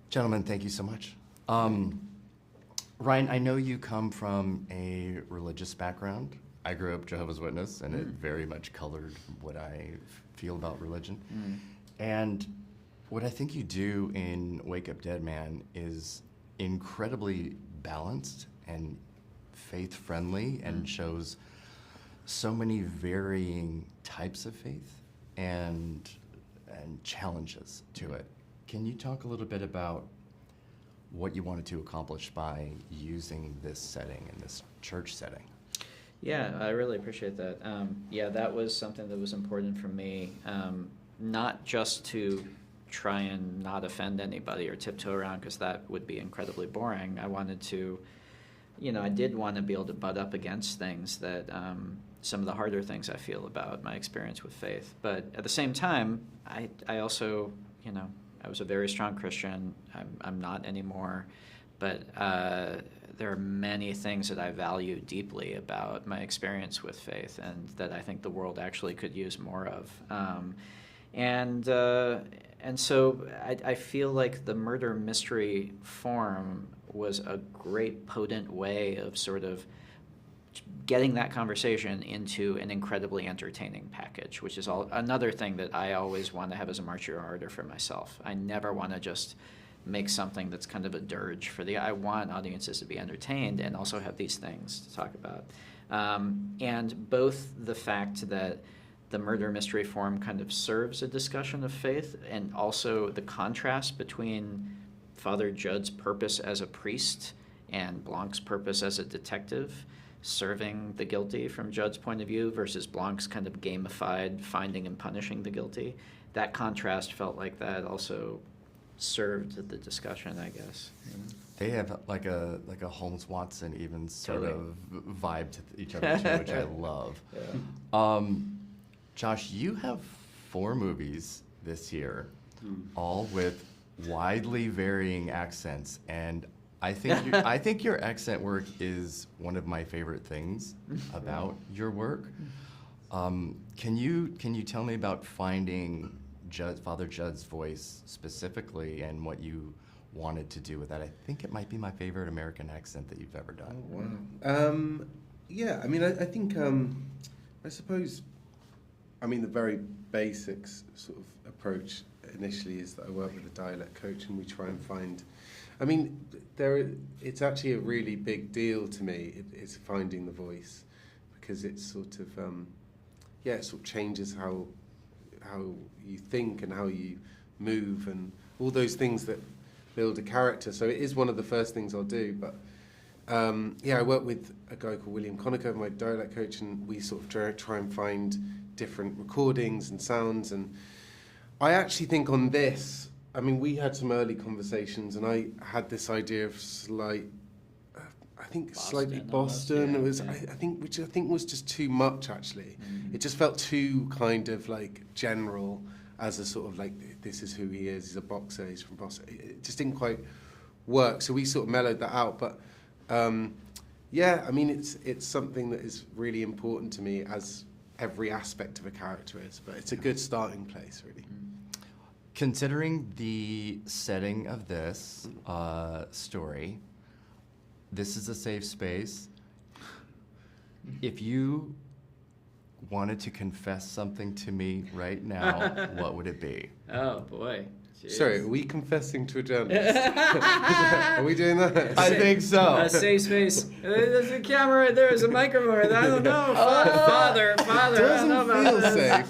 Gentlemen, thank you so much. Ryan, I know you come from a religious background. I grew up Jehovah's Witness, and it very much colored what I feel about religion. And what I think you do in Wake Up Dead Man is incredibly balanced and faith-friendly and shows so many varying types of faith and challenges to it. Can you talk a little bit about what you wanted to accomplish by using this setting in this church setting? Yeah, I really appreciate that. Yeah, that was something that was important for me, not just to try and not offend anybody or tiptoe around, because that would be incredibly boring. I wanted to, I did want to be able to butt up against things that, some of the harder things I feel about my experience with faith. But at the same time, I also, I was a very strong Christian. I'm not anymore, but there are many things that I value deeply about my experience with faith, and that I think the world actually could use more of. And so I feel like the murder mystery form was a great potent way of sort of getting that conversation into an incredibly entertaining package, which is another thing that I always want to have as a marching order for myself. I never want to just make something that's kind of a dirge I want audiences to be entertained and also have these things to talk about. And both the fact that the murder mystery form kind of serves a discussion of faith, and also the contrast between Father Jud's purpose as a priest and Blanc's purpose as a detective, serving the guilty from Judd's point of view versus Blanc's kind of gamified finding and punishing the guilty. That contrast felt like that also served the discussion, I guess. They have like a Holmes Watson even sort Totally. of vibe to each other too, which I love. Yeah. Josh, you have 4 movies this year, all with widely varying accents, and I think your accent work is one of my favorite things about your work. Can you tell me about finding Father Jud's voice specifically and what you wanted to do with that? I think it might be my favorite American accent that you've ever done. Oh, wow. Yeah, I mean, I think, I suppose, the very basics sort of approach initially is that I work with a dialect coach, and we try and find, it's actually a really big deal to me. It's finding the voice, because it's sort of, it sort of changes how you think and how you move and all those things that build a character. So it is one of the first things I'll do. But I work with a guy called William Conacher, my dialect coach, and we sort of try and find different recordings and sounds. And I actually think on this, we had some early conversations, and I had this idea of slightly Boston. Yeah, it was, yeah. which I think was just too much. Actually, it just felt too kind of like general, as a sort of like, this is who he is. He's a boxer. He's from Boston. It just didn't quite work. So we sort of mellowed that out. But it's something that is really important to me, as every aspect of a character is. But it's a good starting place, really. Considering the setting of this story, this is a safe space. If you wanted to confess something to me right now, what would it be? Oh, boy. Jeez. Sorry, are we confessing to a journalist? Are we doing that? I think so. A safe space. There's a camera right there. There's a microphone. I don't know. Father. I don't know about Doesn't feel safe.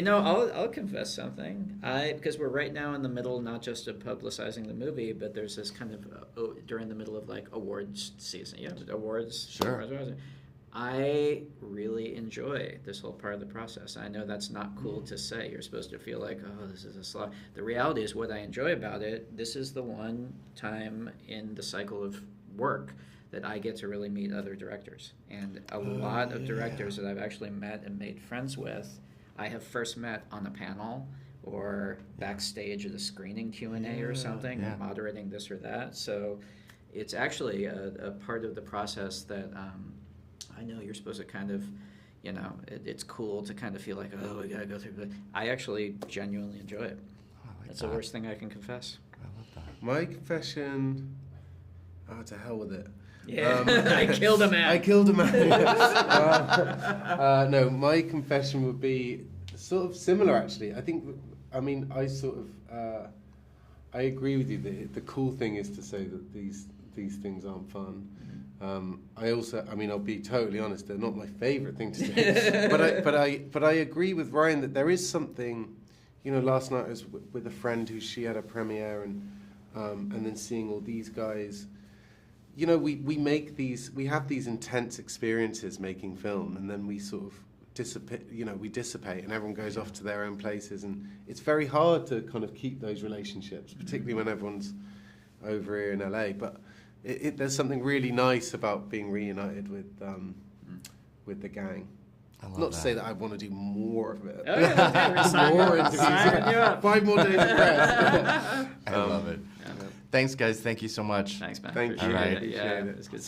I'll confess something. Because we're right now in the middle, not just of publicizing the movie, but there's this kind of during the middle of like awards season. Yeah, awards. Sure. I really enjoy this whole part of the process. I know that's not cool to say. You're supposed to feel like, oh, this is a slog. The reality is, what I enjoy about it, this is the one time in the cycle of work that I get to really meet other directors. And a lot of directors that I've actually met and made friends with, I have first met on a panel or backstage at a screening Q&A or something, or moderating this or that. So it's actually a part of the process that I know you're supposed to kind of, it's cool to kind of feel like, oh, we got to go through. But I actually genuinely enjoy it. I like That's that. the worst thing I can confess. I My confession. Oh, to hell with it. Yeah, I killed a man. I killed a man. No, my confession would be sort of similar, actually. I agree with you. The cool thing is to say that these things aren't fun. I'll be totally honest. They're not my favourite thing to do. but I agree with Ryan that there is something. Last night I was with a friend who she had a premiere, and then seeing all these guys. We have these intense experiences making film, and then we sort of dissipate, and everyone goes off to their own places, and it's very hard to kind of keep those relationships, particularly when everyone's over here in LA. But there's something really nice about being reunited with the gang. Not to say that I want to do more of it. Oh, yeah, more interviews. 5 more days of press. I love it. Thanks, guys. Thank you so much. Thanks, man. Thank you. Appreciate All right. it. Yeah, Appreciate it. it was good.